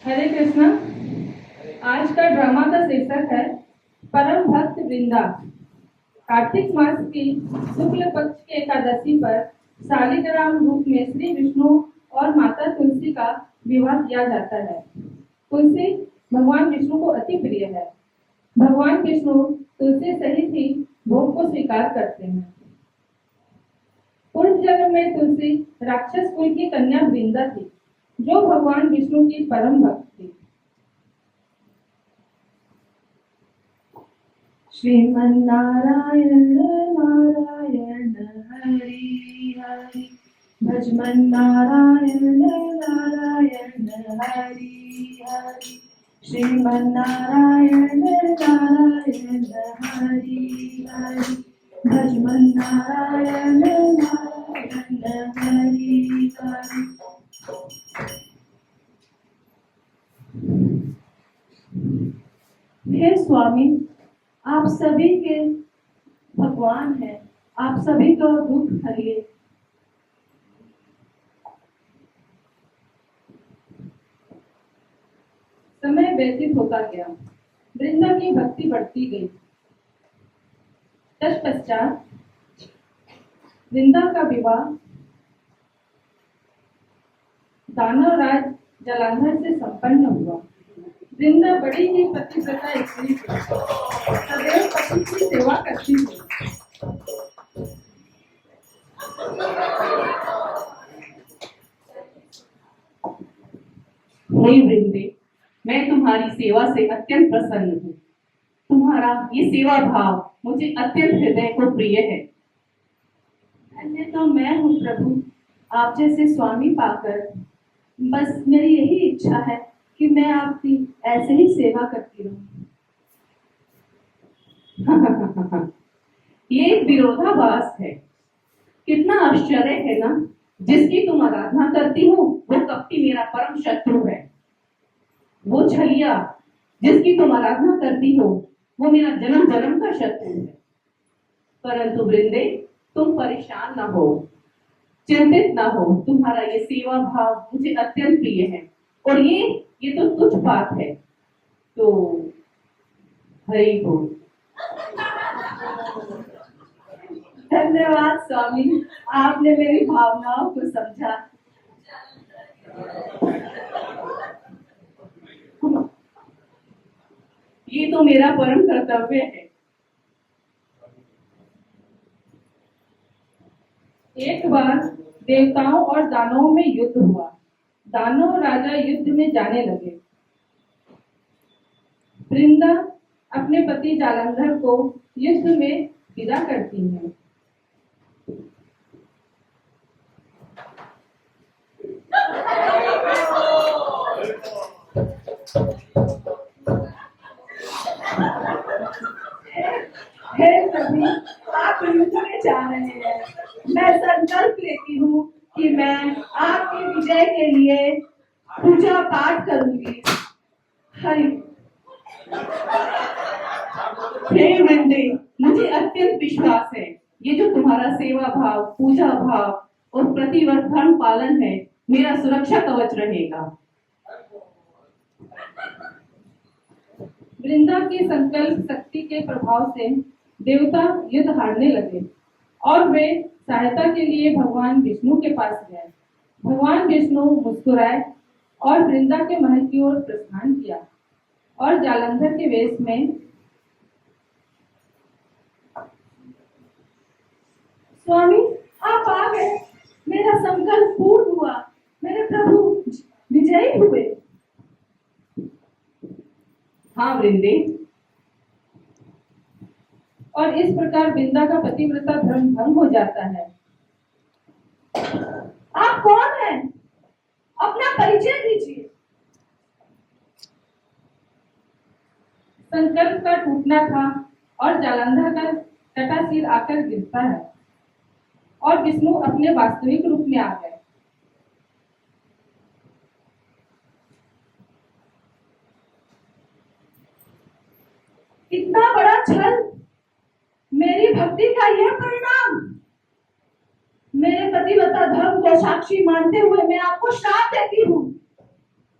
हरे कृष्णा। आज का ड्रामा का शीर्षक है परम भक्त वृंदा। कार्तिक मास की शुक्ल पक्ष की एकादशी पर शालिग्राम रूप में श्री विष्णु और माता तुलसी का विवाह किया जाता है। तुलसी भगवान विष्णु को अति प्रिय है। भगवान विष्णु तुलसी सहित ही भोग को स्वीकार करते हैं। पूर्व जन्म में तुलसी राक्षस कुल की कन्या वृंदा थी, जो भगवान विष्णु की परम भक्त थी। श्रीमन्नारायण नारायण हरि हरि, भजमन्नारायण नारायण हरि हरि, श्रीमन्नारायण नारायण हरि हरि, भजमन्नारायण नारायण हरि हरि। हे स्वामी, आप सभी के भगवान हैं, आप सभी का दुख हरिए। समय व्यतीत होता गया, वृंदा की भक्ति बढ़ती गई। तत्पश्चात वृंदा का विवाह दानव राज जालंधर से संपन्न हुआ। वृंदा बड़ी ही पतिव्रता स्त्री थी, सदैव पति की सेवा करती थी। हे वृंदे, मैं तुम्हारी सेवा से अत्यंत प्रसन्न हूँ। तुम्हारा ये सेवा भाव मुझे अत्यंत हृदय को प्रिय है। अन्य तो मैं हूँ प्रभु, आप जैसे स्वामी पाकर बस मेरी यही इच्छा है कि मैं आपकी ऐसे ही सेवा करती रहूं। ये एक विरोधाभास है। कितना आश्चर्य है ना, जिसकी तुम आराधना करती हो वो कपटी मेरा परम शत्रु है। वो छलिया जिसकी तुम आराधना करती हो वो मेरा जन्म जन्म का शत्रु है। परंतु वृंदे, तुम परेशान ना हो, चिंतित ना हो। तुम्हारा ये सेवा भाव मुझे अत्यंत प्रिय है और ये तो तुच्छ बात है। तो हरि बोल। धन्यवाद स्वामी, आपने मेरी भावनाओं को समझा। ये तो मेरा परम कर्तव्य है। एक बार देवताओं और दानवों में युद्ध हुआ। दानव राजा युद्ध में जाने लगे। वृंदा अपने पति जालंधर को युद्ध में विदा करती है। हे प्रभु, आप युद्ध में जा रहे हैं। मैं संकल्प लेती हूँ कि मैं आपकी विजय के लिए पूजा पाठ करूंगी। हरि। हे वृंदे, मुझे अत्यंत विश्वास है ये जो तुम्हारा सेवा भाव, पूजा भाव और प्रतिवर्ष धर्म पालन है, मेरा सुरक्षा कवच रहेगा। वृंदा की संकल्प शक्ति के प्रभाव से देवता युद्ध हारने लगे और वे सहायता के लिए भगवान विष्णु के पास गए। भगवान विष्णु मुस्कुराए और वृंदा के महल की ओर प्रस्थान किया और जालंधर के वेश में, स्वामी आप आ गए, मेरा संकल्प पूर्ण हुआ, मेरे प्रभु विजयी हुए। हाँ वृंदे। और इस प्रकार वृंदा का पतिव्रता धर्म भंग हो जाता है। आप कौन हैं? अपना परिचय दीजिए। संकल्प का टूटना था और जालंधर का कटा सिर आकर गिरता है और विष्णु अपने वास्तविक रूप में आ गए। इतना बड़ा छल, मेरी भक्ति का यह परिणाम। मेरे पतिव्रता धर्म को साक्षी मानते हुए मैं आपको श्राप देती हूँ।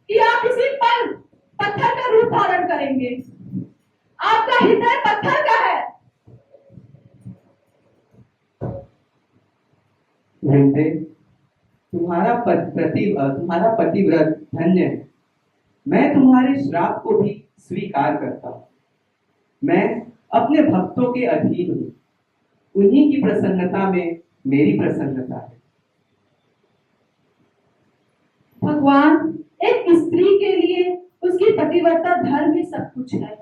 कि आप इसी पल पत्थर का रूप धारण करेंगे। आपका हृदय पत्थर का है। वृंदे, तुम्हारा पतिव्रत धन्य है। मैं तुम्हारे श्राप को भी स्वीकार करता हूँ। मैं अपने भक्तों के अधीन हूँ। उन्हीं की प्रसन्नता में मेरी प्रसन्नता है। भगवान, एक स्त्री के लिए उसकी पतिव्रता धर्म ही सब कुछ है।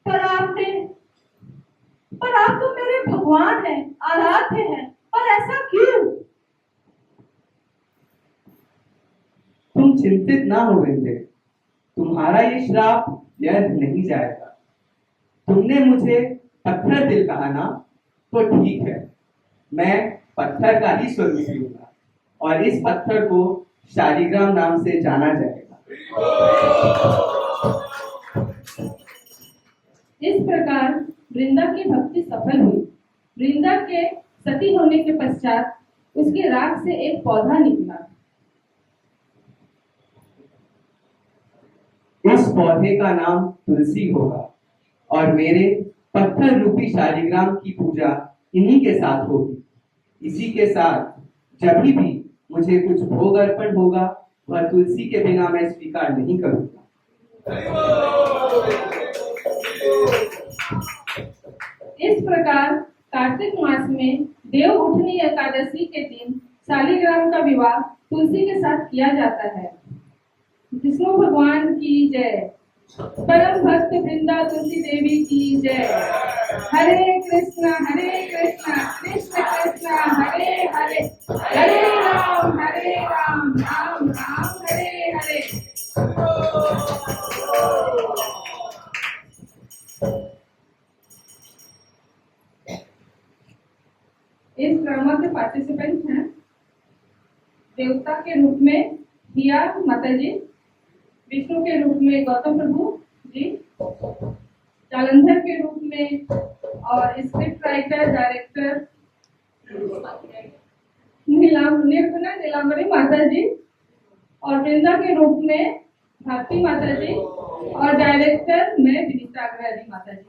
पर आप तो मेरे भगवान हैं, आराध्य हैं। पर ऐसा क्यों? तुम चिंतित ना हो वृंदे। तुम्हारा ये श्राप व्यर्थ नहीं जाएगा। तुमने मुझे पत्थर दिल कहा ना, तो ठीक है। मैं पत्थर का ही स्वरूप लूंगा और इस पत्थर को शालिग्राम नाम से जाना जाएगा। इस प्रकार वृंदा की भक्ति सफल हुई। वृंदा के सती होने के पश्चात उसके राख से एक पौधा निकला। इस पौधे का नाम तुलसी होगा और मेरे पत्थर रूपी शालिग्राम की पूजा इन्हीं के साथ होगी। इसी के साथ जब भी मुझे कुछ भोग अर्पण होगा, वह तुलसी के बिना मैं स्वीकार नहीं करूंगा। इस प्रकार कार्तिक मास में देव उठनी एकादशी के दिन शालिग्राम का विवाह तुलसी के साथ किया जाता है। विष्णु भगवान की जय। परम भक्त वृंदा तुलसी देवी की जय। हरे कृष्णा कृष्ण कृष्ण हरे हरे, हरे राम राम राम हरे हरे। इस ड्रामा के पार्टिसिपेंट हैं देवता के रूप में हिया माता जी, विष्णु के रूप में गौतम प्रभु जी, जालंधर के रूप में और स्क्रिप्ट राइटर डायरेक्टर नीलांबरी माता जी, और वृंदा के रूप में भारती माता जी और डायरेक्टर मैं विनीता अग्रवाल माता जी।